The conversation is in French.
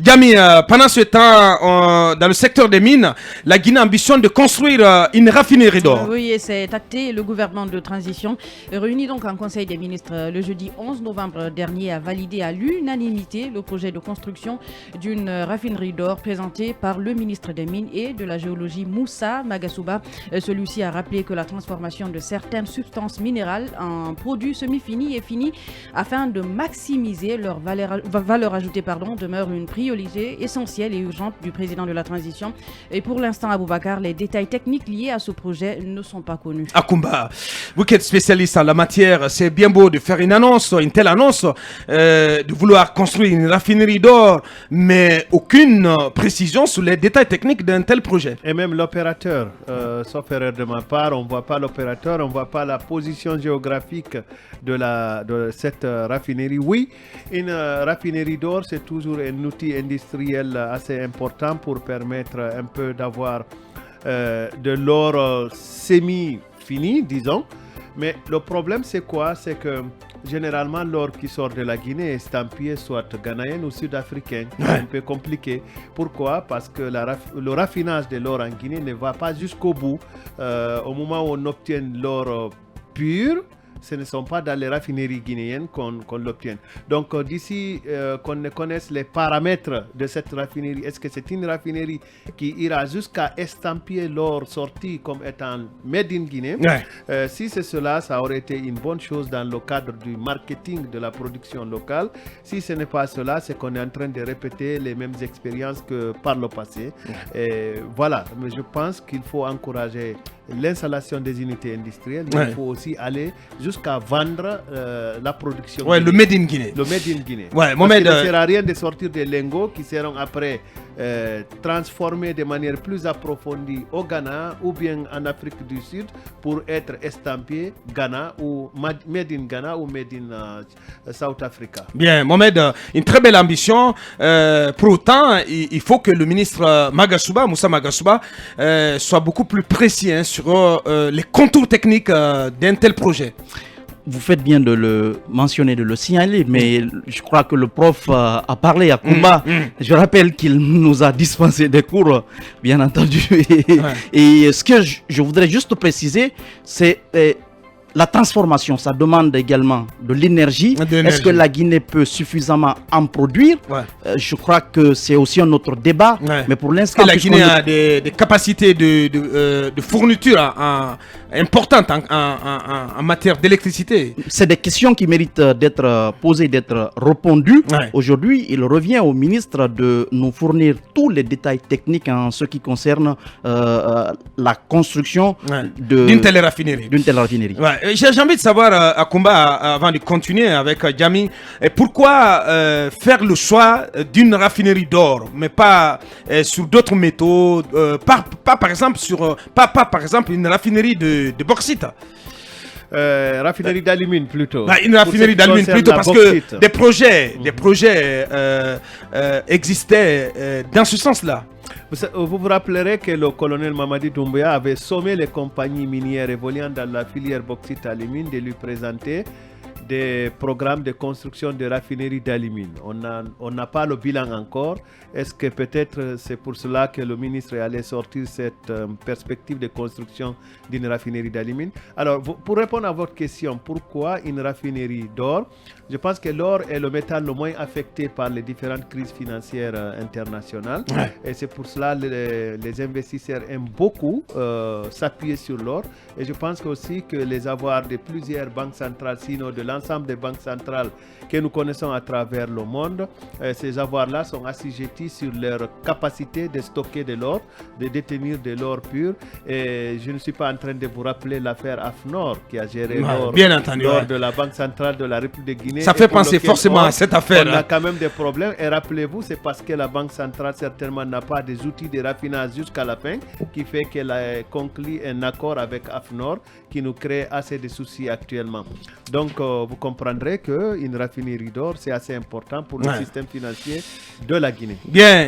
Jamy, pendant ce temps, dans le secteur des mines, la Guinée ambitionne de construire une raffinerie d'or. Oui, et c'est acté. Le gouvernement de transition, réuni donc en Conseil des ministres le jeudi 11 novembre dernier, a validé à l'unanimité le projet de construction d'une raffinerie d'or présenté par le ministre des Mines et de la Géologie, Moussa Magasuba. Celui-ci a rappelé que la transformation de certaines substances minérales en produits semi-finis et finis afin de maximiser leur valeur ajoutée demeure une priorité essentielle et urgente du président de la transition. Et pour l'instant, Aboubacar, les détails techniques liés à ce projet ne sont pas connus. Akumba, vous qui êtes spécialiste en la matière, c'est bien beau de faire une telle annonce, de vouloir construire une raffinerie d'or, mais aucune précision sur les détails techniques d'un tel projet. Et même l'opérateur, sauf erreur de ma part, on ne voit pas l'opérateur, on ne voit pas la position géographique de cette raffinerie. Oui, une raffinerie d'or, c'est toujours un outil industriel assez important pour permettre un peu d'avoir de l'or semi-fini, disons. Mais le problème, c'est quoi? C'est que généralement, l'or qui sort de la Guinée est estampillé soit ghanéen ou sud-africain. C'est un peu compliqué. Pourquoi? Parce que le raffinage de l'or en Guinée ne va pas jusqu'au bout. Au moment où on obtient l'or pur, ce ne sont pas dans les raffineries guinéennes qu'on l'obtient. Donc d'ici qu'on ne connaisse les paramètres de cette raffinerie, est-ce que c'est une raffinerie qui ira jusqu'à estampiller l'or sorti comme étant made in Guinée? Si c'est cela, ça aurait été une bonne chose dans le cadre du marketing de la production locale. Si ce n'est pas cela, c'est qu'on est en train de répéter les mêmes expériences que par le passé. Et voilà, mais je pense qu'il faut encourager l'installation des unités industrielles. Il faut aussi aller jusqu'à vendre la production. Le made in Guinée. Le made in Guinée. Parce qu'il ne sert à rien de sortir des lingots qui seront après transformés de manière plus approfondie au Ghana ou bien en Afrique du Sud pour être estampés Ghana ou made in Ghana ou made in South Africa. Bien, Mohamed, une très belle ambition. Pour autant, il faut que le ministre Moussa Magasuba, soit beaucoup plus précis sur les contours techniques d'un tel projet. Vous faites bien de le mentionner, de le signaler, mais je crois que le prof a parlé à Kumba. Je rappelle qu'il nous a dispensé des cours, bien entendu. Et ce que je voudrais juste préciser, c'est la transformation. Ça demande également de l'énergie. Est-ce que la Guinée peut suffisamment en produire? Je crois que c'est aussi un autre débat. Mais pour l'instant, la Guinée a des capacités de fourniture importantes en matière d'électricité. C'est des questions qui méritent d'être posées, d'être répondues. Aujourd'hui, il revient au ministre de nous fournir tous les détails techniques en ce qui concerne la construction d'une telle raffinerie. J'ai envie de savoir, Akumba, avant de continuer avec Jamy, pourquoi faire le choix d'une raffinerie d'or, mais pas sur d'autres métaux, pas par exemple une raffinerie de bauxite. Raffinerie d'alumine plutôt. Une raffinerie d'alumine plutôt parce que des projets existaient dans ce sens-là. Vous vous rappellerez que le colonel Mamadi Doumbouya avait sommé les compagnies minières évoluant dans la filière bauxite-alumine de lui présenter des programmes de construction de raffineries d'alumine. On n'a pas le bilan encore. Est-ce que peut-être c'est pour cela que le ministre est allé sortir cette perspective de construction d'une raffinerie d'alumine? Alors, pour répondre à votre question, pourquoi une raffinerie d'or? Je pense que l'or est le métal le moins affecté par les différentes crises financières internationales. Et c'est pour cela que les investisseurs aiment beaucoup s'appuyer sur l'or. Et je pense aussi que les avoirs de plusieurs banques centrales, sinon de l'ensemble des banques centrales que nous connaissons à travers le monde, ces avoirs-là sont assujettis sur leur capacité de stocker de l'or, de détenir de l'or pur. Et je ne suis pas en train de vous rappeler l'affaire AFNOR qui a géré l'or de la Banque centrale de la République de Guinée. Ça fait penser forcément à cette affaire. On a quand même des problèmes. Et rappelez-vous, c'est parce que la Banque centrale certainement n'a pas des outils de raffinage jusqu'à la fin qui fait qu'elle a conclu un accord avec AFNOR qui nous crée assez de soucis actuellement. Donc, vous comprendrez qu'une raffinerie d'or, c'est assez important pour le système financier de la Guinée. Bien.